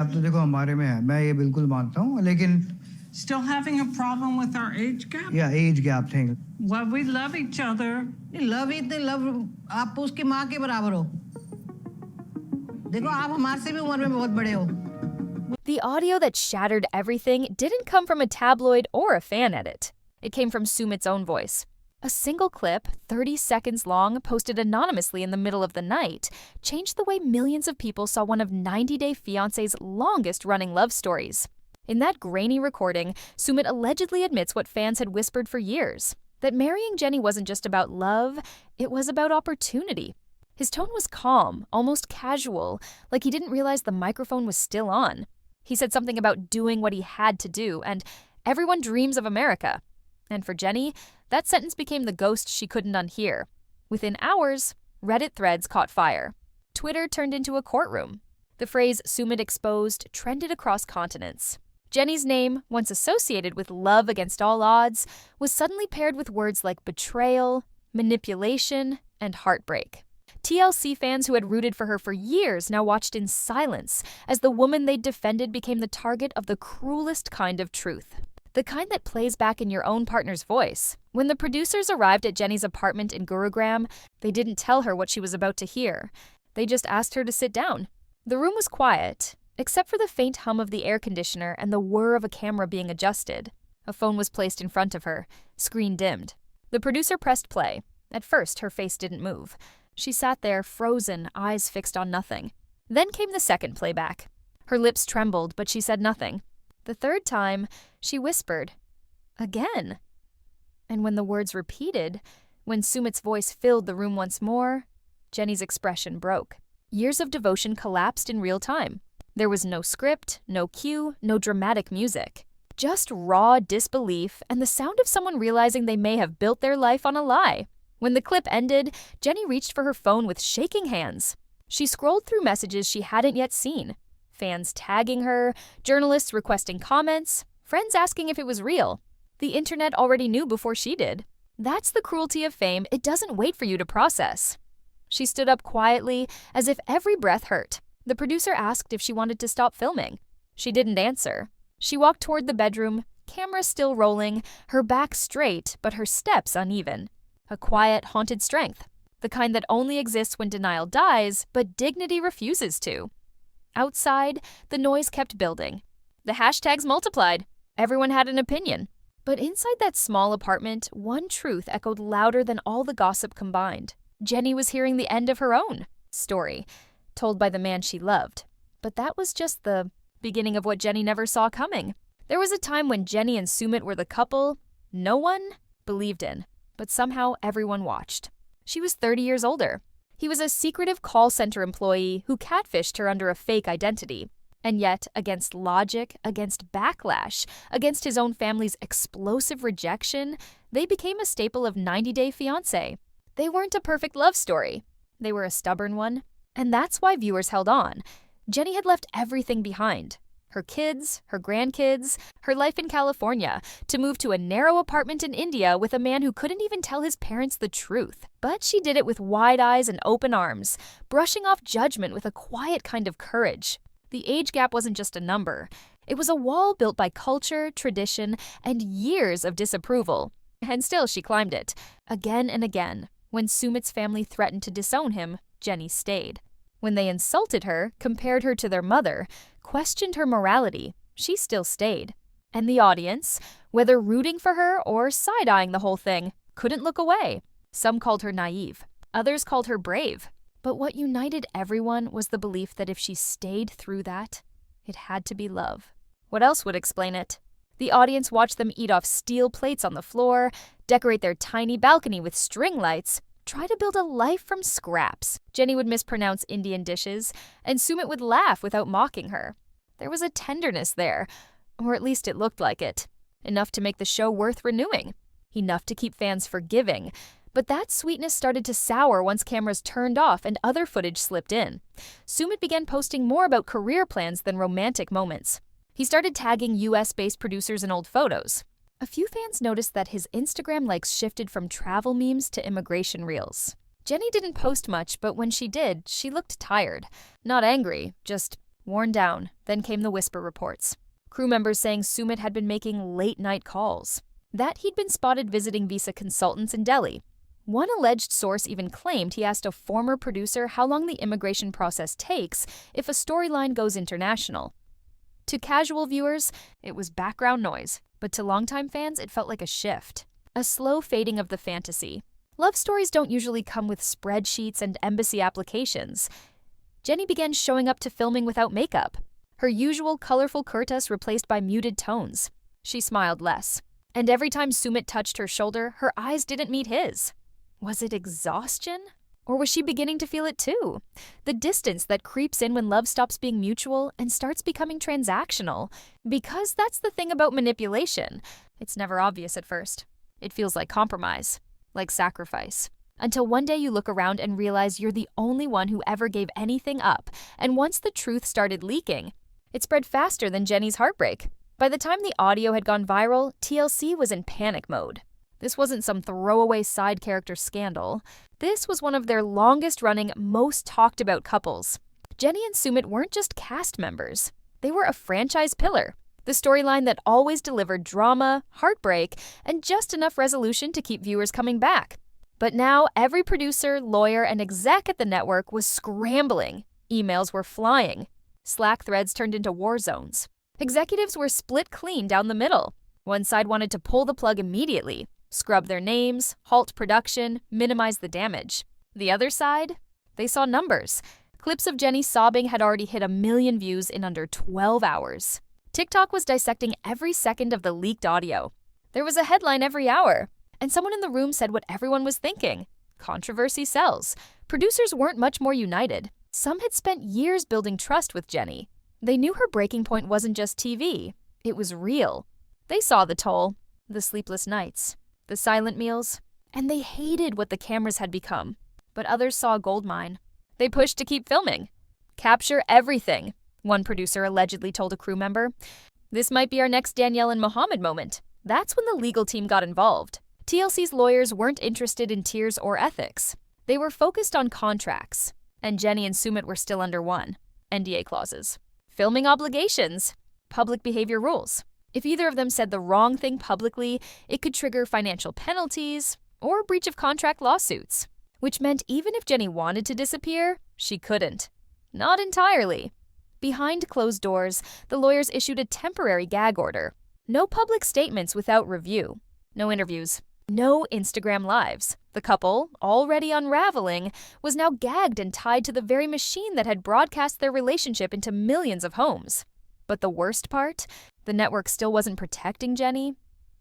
अब तो देखो हमारे में है, मैं ये बिल्कुल मानता हूँ, लेकिन Still having a problem with our age gap? या age gap thing. Well, we love each other. Love इतने लव आप उसकी माँ के बराबर हो. देखो आप हमारे से भी उम्र में बहुत बड़े हो. The audio that shattered everything didn't come from a tabloid or a fan edit. It came from Sumit's own voice. A single clip, 30 seconds long, posted anonymously in the middle of the night, changed the way millions of people saw one of 90 Day Fiancé's longest-running love stories. In that grainy recording, Sumit allegedly admits what fans had whispered for years, that marrying Jenny wasn't just about love, it was about opportunity. His tone was calm, almost casual, like he didn't realize the microphone was still on. He said something about doing what he had to do, and everyone dreams of America. And for Jenny, that sentence became the ghost she couldn't unhear. Within hours, Reddit threads caught fire. Twitter turned into a courtroom. The phrase Sumit exposed trended across continents. Jenny's name, once associated with love against all odds, was suddenly paired with words like betrayal, manipulation, and heartbreak. TLC fans who had rooted for her for years now watched in silence as the woman they'd defended became the target of the cruelest kind of truth. The kind that plays back in your own partner's voice. When the producers arrived at Jenny's apartment in Gurugram, they didn't tell her what she was about to hear. They just asked her to sit down. The room was quiet, except for the faint hum of the air conditioner and the whir of a camera being adjusted. A phone was placed in front of her, screen dimmed. The producer pressed play. At first, her face didn't move. She sat there, frozen, eyes fixed on nothing. Then came the second playback. Her lips trembled, but she said nothing. The third time, she whispered, "Again." And when the words repeated, when Sumit's voice filled the room once more, Jenny's expression broke. Years of devotion collapsed in real time. There was no script, no cue, no dramatic music. Just raw disbelief and the sound of someone realizing they may have built their life on a lie. When the clip ended, Jenny reached for her phone with shaking hands. She scrolled through messages she hadn't yet seen. Fans tagging her, journalists requesting comments, friends asking if it was real. The internet already knew before she did. That's the cruelty of fame. It doesn't wait for you to process. She stood up quietly, as if every breath hurt. The producer asked if she wanted to stop filming. She didn't answer. She walked toward the bedroom, camera still rolling, her back straight, but her steps uneven. A quiet, haunted strength. The kind that only exists when denial dies, but dignity refuses to. Outside, the noise kept building. The hashtags multiplied. Everyone had an opinion. But inside that small apartment, one truth echoed louder than all the gossip combined. Jenny was hearing the end of her own story, told by the man she loved. But that was just the beginning of what Jenny never saw coming. There was a time when Jenny and Sumit were the couple no one believed in, but somehow everyone watched. She was 30 years older. He was a secretive call center employee who catfished her under a fake identity. And yet, against logic, against backlash, against his own family's explosive rejection, they became a staple of 90 Day Fiancé. They weren't a perfect love story. They were a stubborn one. And that's why viewers held on. Jenny had left everything behind. Her kids, her grandkids, her life in California, to move to a narrow apartment in India with a man who couldn't even tell his parents the truth. But she did it with wide eyes and open arms, brushing off judgment with a quiet kind of courage. The age gap wasn't just a number. It was a wall built by culture, tradition, and years of disapproval. And still she climbed it, again and again. When Sumit's family threatened to disown him, Jenny stayed. When they insulted her, compared her to their mother, questioned her morality, she still stayed. And the audience, whether rooting for her or side-eyeing the whole thing, couldn't look away. Some called her naive. Others called her brave. But what united everyone was the belief that if she stayed through that, it had to be love. What else would explain it? The audience watched them eat off steel plates on the floor, decorate their tiny balcony with string lights, try to build a life from scraps. Jenny would mispronounce Indian dishes, and Sumit would laugh without mocking her. There was a tenderness there, or at least it looked like it. Enough to make the show worth renewing. Enough to keep fans forgiving. But that sweetness started to sour once cameras turned off and other footage slipped in. Sumit began posting more about career plans than romantic moments. He started tagging US-based producers in old photos. A few fans noticed that his Instagram likes shifted from travel memes to immigration reels. Jenny didn't post much, but when she did, she looked tired. Not angry, just Worn down, then came the whisper reports. Crew members saying Sumit had been making late-night calls, that he'd been spotted visiting visa consultants in Delhi. One alleged source even claimed he asked a former producer how long the immigration process takes if a storyline goes international. To casual viewers, it was background noise, but to longtime fans, it felt like a shift. A slow fading of the fantasy. Love stories don't usually come with spreadsheets and embassy applications. Jenny began showing up to filming without makeup. Her usual colorful kurtas replaced by muted tones. She smiled less. And every time Sumit touched her shoulder, her eyes didn't meet his. Was it exhaustion? Or was she beginning to feel it too? The distance that creeps in when love stops being mutual and starts becoming transactional. Because that's the thing about manipulation. It's never obvious at first. It feels like compromise, like sacrifice. Until one day you look around and realize you're the only one who ever gave anything up. And once the truth started leaking, it spread faster than Jenny's heartbreak. By the time the audio had gone viral, TLC was in panic mode. This wasn't some throwaway side character scandal. This was one of their longest-running, most talked-about couples. Jenny and Sumit weren't just cast members. They were a franchise pillar, the storyline that always delivered drama, heartbreak, and just enough resolution to keep viewers coming back. But now, every producer, lawyer, and exec at the network was scrambling. Emails were flying. Slack threads turned into war zones. Executives were split clean down the middle. One side wanted to pull the plug immediately, scrub their names, halt production, minimize the damage. The other side? They saw numbers. Clips of Jenny sobbing had already hit 1 million views in under 12 hours. TikTok was dissecting every second of the leaked audio. There was a headline every hour, and someone in the room said what everyone was thinking. Controversy sells. Producers weren't much more united. Some had spent years building trust with Jenny. They knew her breaking point wasn't just TV. It was real. They saw the toll, the sleepless nights, the silent meals, and they hated what the cameras had become. But others saw a goldmine. They pushed to keep filming. Capture everything, one producer allegedly told a crew member. This might be our next Danielle and Mohammed moment. That's when the legal team got involved. TLC's lawyers weren't interested in tears or ethics. They were focused on contracts. And Jenny and Sumit were still under one. NDA clauses. Filming obligations. Public behavior rules. If either of them said the wrong thing publicly, it could trigger financial penalties or breach of contract lawsuits. Which meant even if Jenny wanted to disappear, she couldn't. Not entirely. Behind closed doors, the lawyers issued a temporary gag order. No public statements without review. No interviews. No Instagram lives. The couple, already unraveling, was now gagged and tied to the very machine that had broadcast their relationship into millions of homes. But the worst part? The network still wasn't protecting Jenny?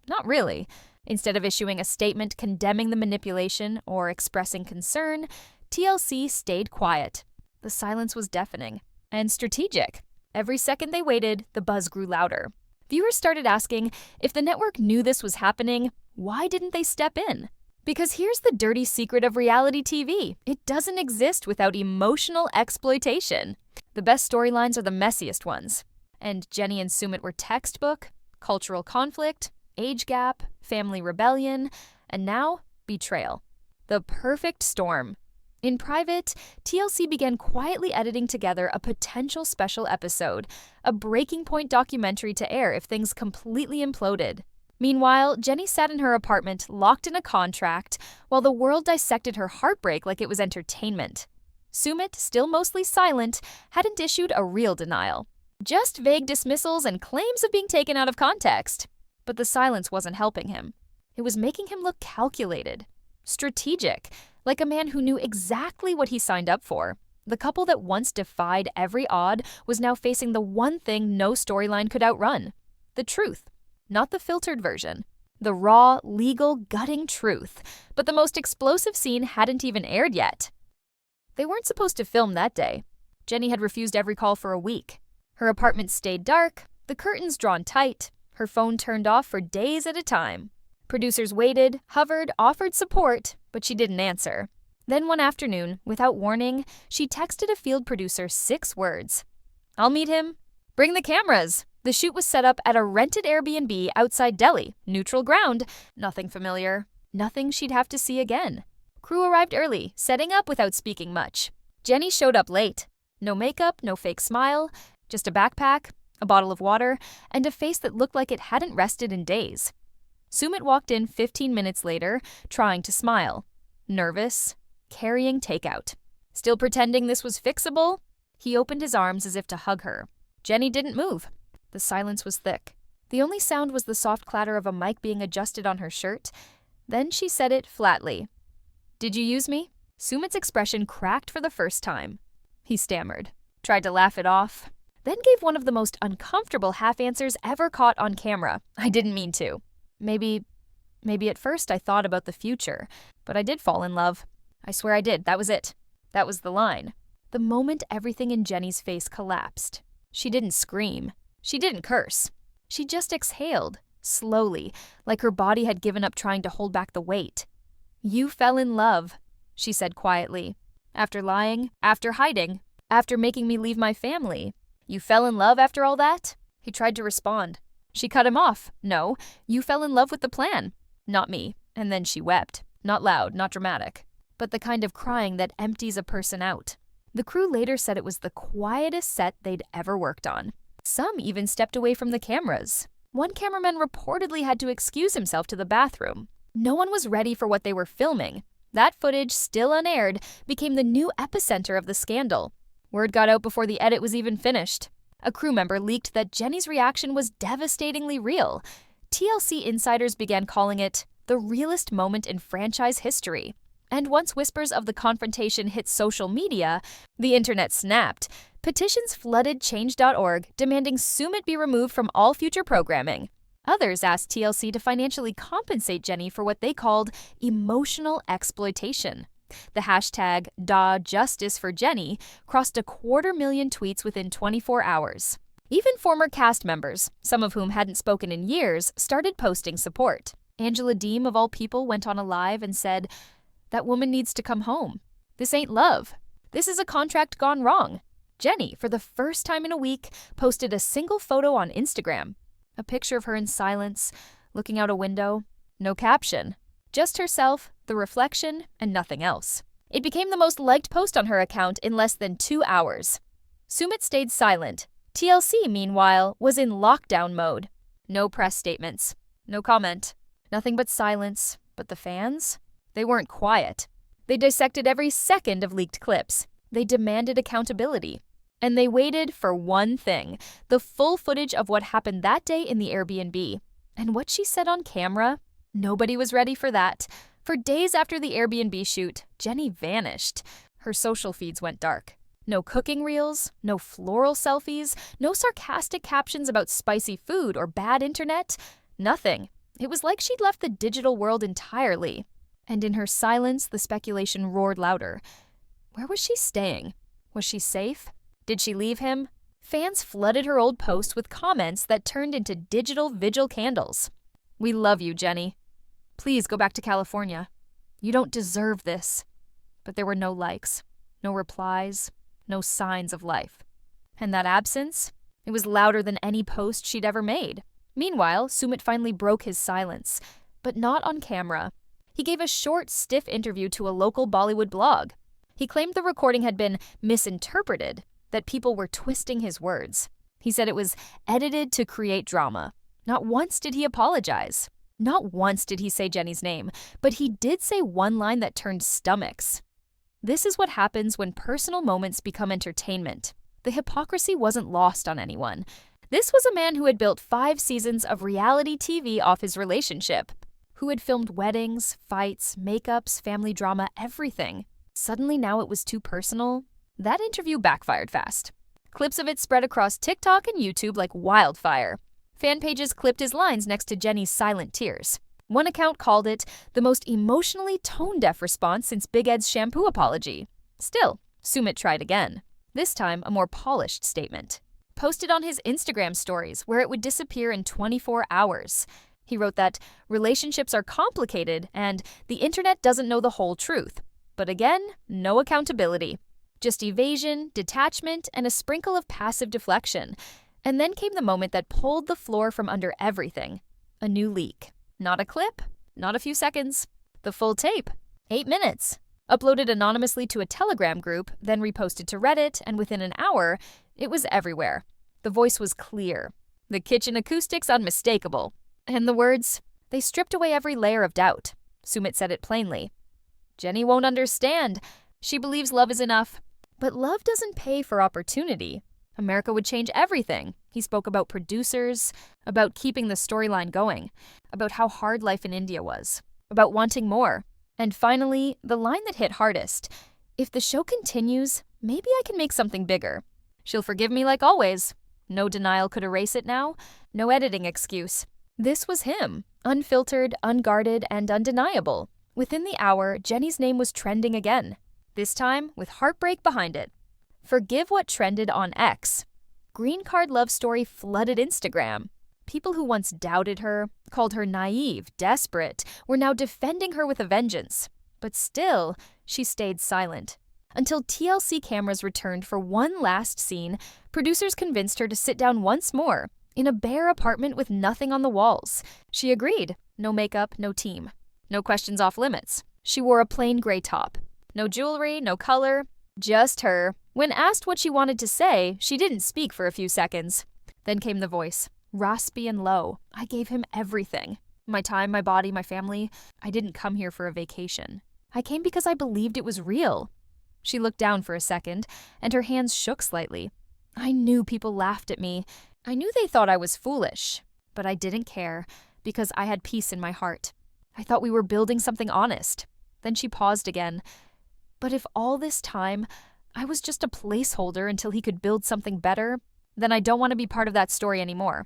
Not really. Instead of issuing a statement condemning the manipulation or expressing concern, TLC stayed quiet. The silence was deafening and strategic. Every second they waited, the buzz grew louder. Viewers started asking, if the network knew this was happening, why didn't they step in? Because here's the dirty secret of reality TV. It doesn't exist without emotional exploitation. The best storylines are the messiest ones. And Jenny and Sumit were textbook, cultural conflict, age gap, family rebellion, and now betrayal. The perfect storm. In private, TLC began quietly editing together a potential special episode, a breaking point documentary to air if things completely imploded. Meanwhile, Jenny sat in her apartment, locked in a contract, while the world dissected her heartbreak like it was entertainment. Sumit, still mostly silent, hadn't issued a real denial. Just vague dismissals and claims of being taken out of context. But the silence wasn't helping him. It was making him look calculated, strategic, like a man who knew exactly what he signed up for. The couple that once defied every odd was now facing the one thing no storyline could outrun: the truth. Not the filtered version. The raw, legal, gutting truth. But the most explosive scene hadn't even aired yet. They weren't supposed to film that day. Jenny had refused every call for a week. Her apartment stayed dark, the curtains drawn tight, her phone turned off for days at a time. Producers waited, hovered, offered support, but she didn't answer. Then one afternoon, without warning, she texted a field producer 6 words. "I'll meet him. Bring the cameras." The shoot was set up at a rented Airbnb outside Delhi, neutral ground, nothing familiar, nothing she'd have to see again. Crew arrived early, setting up without speaking much. Jenny showed up late. No makeup, no fake smile, Just a backpack, a bottle of water, and a face that looked like it hadn't rested in days. Sumit walked in 15 minutes later, trying to smile. Nervous, carrying takeout. Still pretending this was fixable? He opened his arms as if to hug her. Jenny didn't move. The silence was thick. The only sound was the soft clatter of a mic being adjusted on her shirt. Then she said it flatly. "Did you use me?" Sumit's expression cracked for the first time. He stammered, tried to laugh it off, then gave one of the most uncomfortable half-answers ever caught on camera. "I didn't mean to. Maybe at first I thought about the future, but I did fall in love. I swear I did. That was it. That was the line." The moment everything in Jenny's face collapsed. She didn't scream. She didn't curse. She just exhaled, slowly, like her body had given up trying to hold back the weight. "You fell in love," she said quietly. "After lying, after hiding, after making me leave my family. You fell in love after all that?" He tried to respond. She cut him off. "No, you fell in love with the plan, not me." And then she wept. Not loud, not dramatic, but the kind of crying that empties a person out. The crew later said it was the quietest set they'd ever worked on. Some even stepped away from the cameras. One cameraman reportedly had to excuse himself to the bathroom. No one was ready for what they were filming. That footage, still unaired, became the new epicenter of the scandal. Word got out before the edit was even finished. A crew member leaked that Jenny's reaction was devastatingly real. TLC insiders began calling it the realest moment in franchise history. And once whispers of the confrontation hit social media, the internet snapped. Petitions flooded change.org, demanding Sumit be removed from all future programming. Others asked TLC to financially compensate Jenny for what they called emotional exploitation. The hashtag #DaJusticeForJenny crossed 250,000 tweets within 24 hours. Even former cast members, some of whom hadn't spoken in years, started posting support. Angela Deem, of all people, went on a live and said, "That woman needs to come home. This ain't love. This is a contract gone wrong." Jenny, for the first time in a week, posted a single photo on Instagram. A picture of her in silence, looking out a window. No caption. Just herself, the reflection, and nothing else. It became the most liked post on her account in less than 2 hours. Sumit stayed silent. TLC, meanwhile, was in lockdown mode. No press statements. No comment. Nothing but silence. But the fans? They weren't quiet. They dissected every second of leaked clips. They demanded accountability. And they waited for one thing, the full footage of what happened that day in the Airbnb. And what she said on camera? Nobody was ready for that. For days after the Airbnb shoot, Jenny vanished. Her social feeds went dark. No cooking reels, no floral selfies, no sarcastic captions about spicy food or bad internet. Nothing. It was like she'd left the digital world entirely. And in her silence, the speculation roared louder. Where was she staying? Was she safe? Did she leave him? Fans flooded her old post with comments that turned into digital vigil candles. "We love you, Jenny. Please go back to California. You don't deserve this." But there were no likes, no replies, no signs of life. And that absence? It was louder than any post she'd ever made. Meanwhile, Sumit finally broke his silence, but not on camera. He gave a short, stiff interview to a local Bollywood blog. He claimed the recording had been misinterpreted, that people were twisting his words. He said it was edited to create drama. Not once did he apologize. Not once did he say Jenny's name, but he did say one line that turned stomachs. This is what happens when personal moments become entertainment. The hypocrisy wasn't lost on anyone. This was a man who had built 5 seasons of reality TV off his relationship, who had filmed weddings, fights, makeups, family drama, everything. Suddenly now it was too personal. That interview backfired fast. Clips of it spread across TikTok and YouTube like wildfire. Fan pages clipped his lines next to Jenny's silent tears. One account called it the most emotionally tone-deaf response since Big Ed's shampoo apology. Still, Sumit tried again. This time, a more polished statement. Posted on his Instagram stories, where it would disappear in 24 hours. He wrote that relationships are complicated and the internet doesn't know the whole truth. But again, no accountability. Just evasion, detachment, and a sprinkle of passive deflection. And then came the moment that pulled the floor from under everything. A new leak. Not a clip, not a few seconds. The full tape. 8 minutes. Uploaded anonymously to a Telegram group, then reposted to Reddit, and within an hour, it was everywhere. The voice was clear. The kitchen acoustics unmistakable. And the words, they stripped away every layer of doubt. Sumit said it plainly. Jenny won't understand. She believes love is enough. But love doesn't pay for opportunity. America would change everything. He spoke about producers, about keeping the storyline going, about how hard life in India was, about wanting more. And finally, the line that hit hardest. If the show continues, maybe I can make something bigger. She'll forgive me like always. No denial could erase it now. No editing excuse. This was him. Unfiltered, unguarded, and undeniable. Within the hour, Jenny's name was trending again. This time with heartbreak behind it. Forgive what trended on X. Green card love story flooded Instagram. People who once doubted her, called her naive, desperate, were now defending her with a vengeance. But still, she stayed silent. Until TLC cameras returned for one last scene, producers convinced her to sit down once more, in a bare apartment with nothing on the walls. She agreed. No makeup, no team. No questions off limits. She wore a plain gray top. No jewelry, no color, just her. When asked what she wanted to say, she didn't speak for a few seconds. Then came the voice, raspy and low. I gave him everything. My time, my body, my family. I didn't come here for a vacation. I came because I believed it was real. She looked down for a second, and her hands shook slightly. I knew people laughed at me. I knew they thought I was foolish. But I didn't care, because I had peace in my heart. I thought we were building something honest. Then she paused again. But if all this time, I was just a placeholder until he could build something better, then I don't want to be part of that story anymore.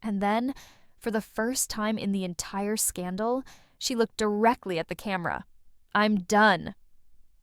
And then, for the first time in the entire scandal, she looked directly at the camera. I'm done.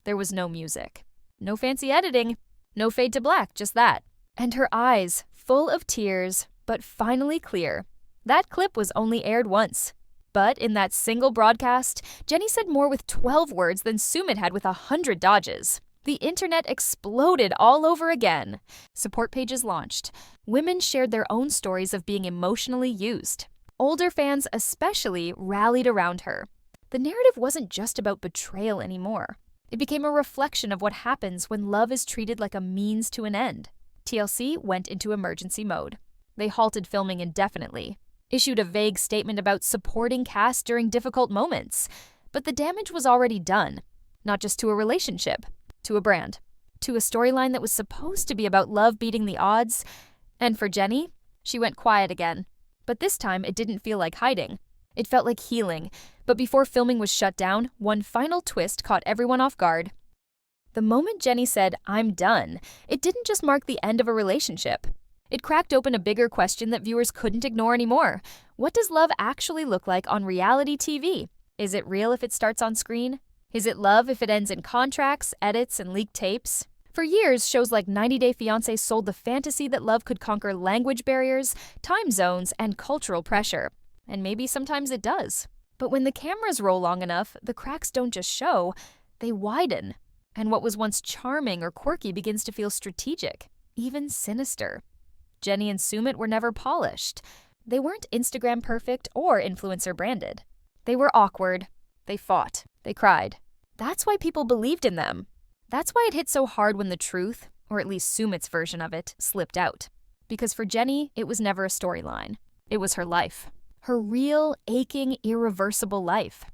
There was no music. No fancy editing. No fade to black, just that. And her eyes, full of tears, but finally clear. That clip was only aired once. But in that single broadcast, Jenny said more with 12 words than Sumit had with 100 dodges. The internet exploded all over again. Support pages launched. Women shared their own stories of being emotionally used. Older fans especially rallied around her. The narrative wasn't just about betrayal anymore. It became a reflection of what happens when love is treated like a means to an end. TLC went into emergency mode. They halted filming indefinitely, issued a vague statement about supporting cast during difficult moments. But the damage was already done, not just to a relationship, to a brand, to a storyline that was supposed to be about love beating the odds. And for Jenny, she went quiet again. But this time, it didn't feel like hiding. It felt like healing. But before filming was shut down, one final twist caught everyone off guard. The moment Jenny said, I'm done, it didn't just mark the end of a relationship. It cracked open a bigger question that viewers couldn't ignore anymore. What does love actually look like on reality TV? Is it real if it starts on screen? Is it love if it ends in contracts, edits, and leaked tapes? For years, shows like 90 Day Fiancé sold the fantasy that love could conquer language barriers, time zones, and cultural pressure. And maybe sometimes it does. But when the cameras roll long enough, the cracks don't just show, they widen. And what was once charming or quirky begins to feel strategic, even sinister. Jenny and Sumit were never polished. They weren't Instagram perfect or influencer branded. They were awkward. They fought. They cried. That's why people believed in them. That's why it hit so hard when the truth, or at least Sumit's version of it, slipped out. Because for Jenny, it was never a storyline. It was her life. Her real, aching, irreversible life.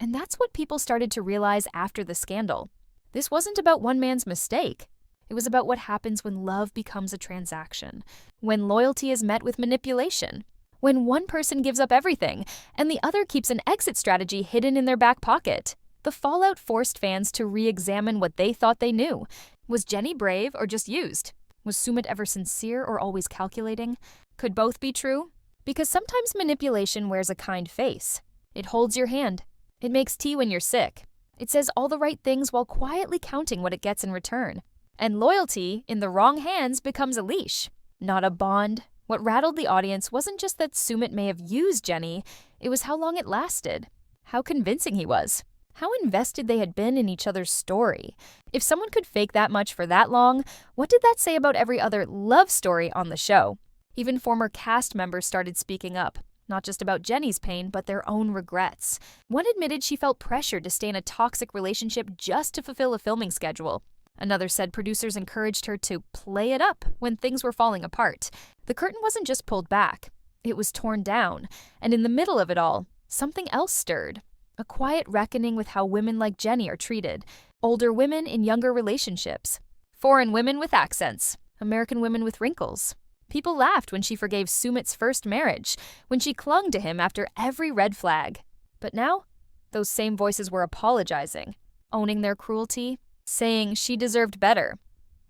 And that's what people started to realize after the scandal. This wasn't about one man's mistake. It was about what happens when love becomes a transaction, when loyalty is met with manipulation, when one person gives up everything and the other keeps an exit strategy hidden in their back pocket. The fallout forced fans to re-examine what they thought they knew. Was Jenny brave or just used? Was Sumit ever sincere or always calculating? Could both be true? Because sometimes manipulation wears a kind face. It holds your hand. It makes tea when you're sick. It says all the right things while quietly counting what it gets in return. And loyalty, in the wrong hands, becomes a leash, not a bond. What rattled the audience wasn't just that Sumit may have used Jenny, it was how long it lasted, how convincing he was, how invested they had been in each other's story. If someone could fake that much for that long, what did that say about every other love story on the show? Even former cast members started speaking up, not just about Jenny's pain, but their own regrets. One admitted she felt pressured to stay in a toxic relationship just to fulfill a filming schedule. Another said producers encouraged her to play it up when things were falling apart. The curtain wasn't just pulled back, it was torn down, and in the middle of it all, something else stirred. A quiet reckoning with how women like Jenny are treated. Older women in younger relationships. Foreign women with accents. American women with wrinkles. People laughed when she forgave Sumit's first marriage, when she clung to him after every red flag. But now, those same voices were apologizing, owning their cruelty, saying she deserved better.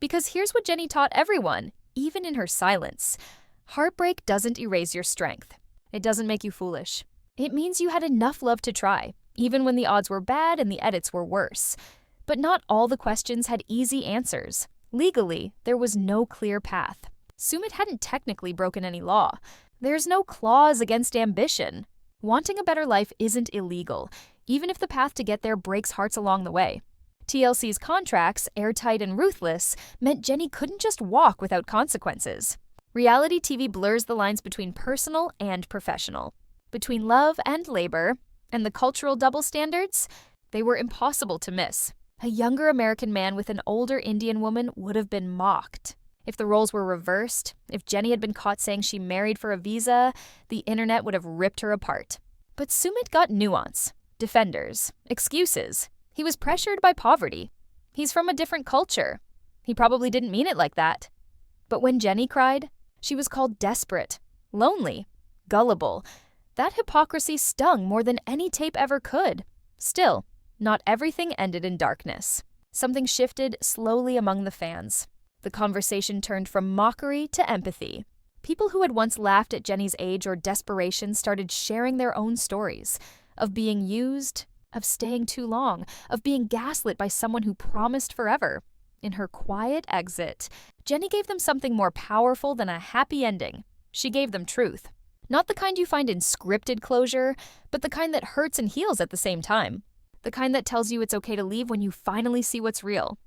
Because here's what Jenny taught everyone, even in her silence. Heartbreak doesn't erase your strength. It doesn't make you foolish. It means you had enough love to try, even when the odds were bad and the edits were worse. But not all the questions had easy answers. Legally, there was no clear path. Sumit hadn't technically broken any law. There's no clause against ambition. Wanting a better life isn't illegal, even if the path to get there breaks hearts along the way. TLC's contracts, airtight and ruthless, meant Jenny couldn't just walk without consequences. Reality TV blurs the lines between personal and professional, between love and labor, and the cultural double standards. They were impossible to miss. A younger American man with an older Indian woman would have been mocked. If the roles were reversed, if Jenny had been caught saying she married for a visa, the internet would have ripped her apart. But Sumit got nuance, defenders, excuses. He was pressured by poverty. He's from a different culture. He probably didn't mean it like that. But when Jenny cried, she was called desperate, lonely, gullible. That hypocrisy stung more than any tape ever could. Still, not everything ended in darkness. Something shifted slowly among the fans. The conversation turned from mockery to empathy. People who had once laughed at Jenny's age or desperation started sharing their own stories of being used, of staying too long, of being gaslit by someone who promised forever. In her quiet exit, Jenny gave them something more powerful than a happy ending. She gave them truth. Not the kind you find in scripted closure, but the kind that hurts and heals at the same time. The kind that tells you it's okay to leave when you finally see what's real.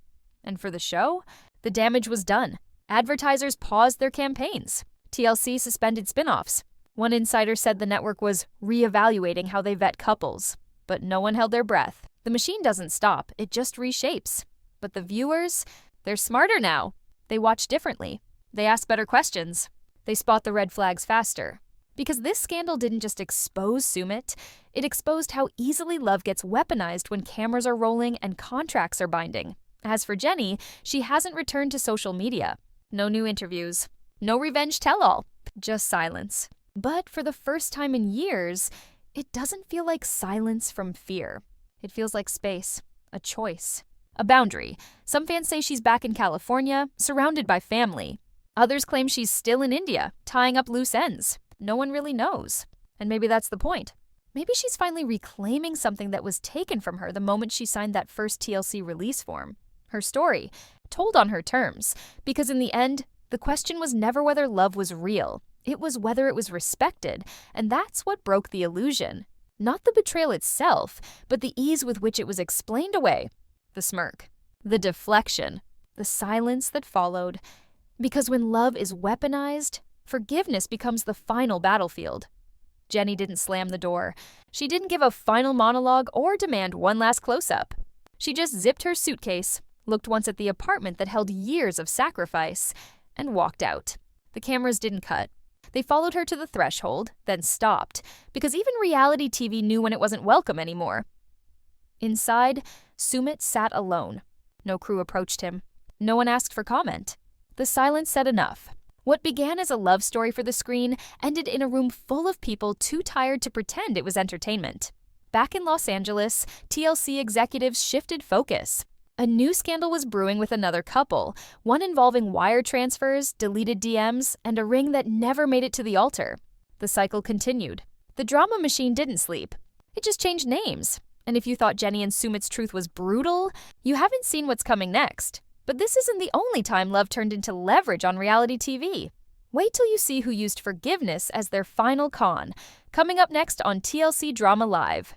And for the show, the damage was done. Advertisers paused their campaigns. TLC suspended spin-offs. One insider said the network was reevaluating how they vet couples. But no one held their breath. The machine doesn't stop, it just reshapes. But the viewers, they're smarter now. They watch differently. They ask better questions. They spot the red flags faster. Because this scandal didn't just expose Sumit, it exposed how easily love gets weaponized when cameras are rolling and contracts are binding. As for Jenny, she hasn't returned to social media. No new interviews. No revenge tell-all. Just silence. But for the first time in years, it doesn't feel like silence from fear. It feels like space, a choice, a boundary. Some fans say she's back in California, surrounded by family. Others claim she's still in India, tying up loose ends. No one really knows. And maybe that's the point. Maybe she's finally reclaiming something that was taken from her the moment she signed that first TLC release form. Her story, told on her terms, because in the end, the question was never whether love was real. It was whether it was respected, and that's what broke the illusion. Not the betrayal itself, but the ease with which it was explained away. The smirk, the deflection, the silence that followed. Because when love is weaponized, forgiveness becomes the final battlefield. Jenny didn't slam the door. She didn't give a final monologue or demand one last close-up. She just zipped her suitcase, looked once at the apartment that held years of sacrifice, and walked out. The cameras didn't cut. They followed her to the threshold, then stopped, because even reality TV knew when it wasn't welcome anymore. Inside, Sumit sat alone. No crew approached him. No one asked for comment. The silence said enough. What began as a love story for the screen ended in a room full of people too tired to pretend it was entertainment. Back in Los Angeles, TLC executives shifted focus. A new scandal was brewing with another couple, one involving wire transfers, deleted DMs, and a ring that never made it to the altar. The cycle continued. The drama machine didn't sleep. It just changed names. And if you thought Jenny and Sumit's truth was brutal, you haven't seen what's coming next. But this isn't the only time love turned into leverage on reality TV. Wait till you see who used forgiveness as their final con, coming up next on TLC Drama Live.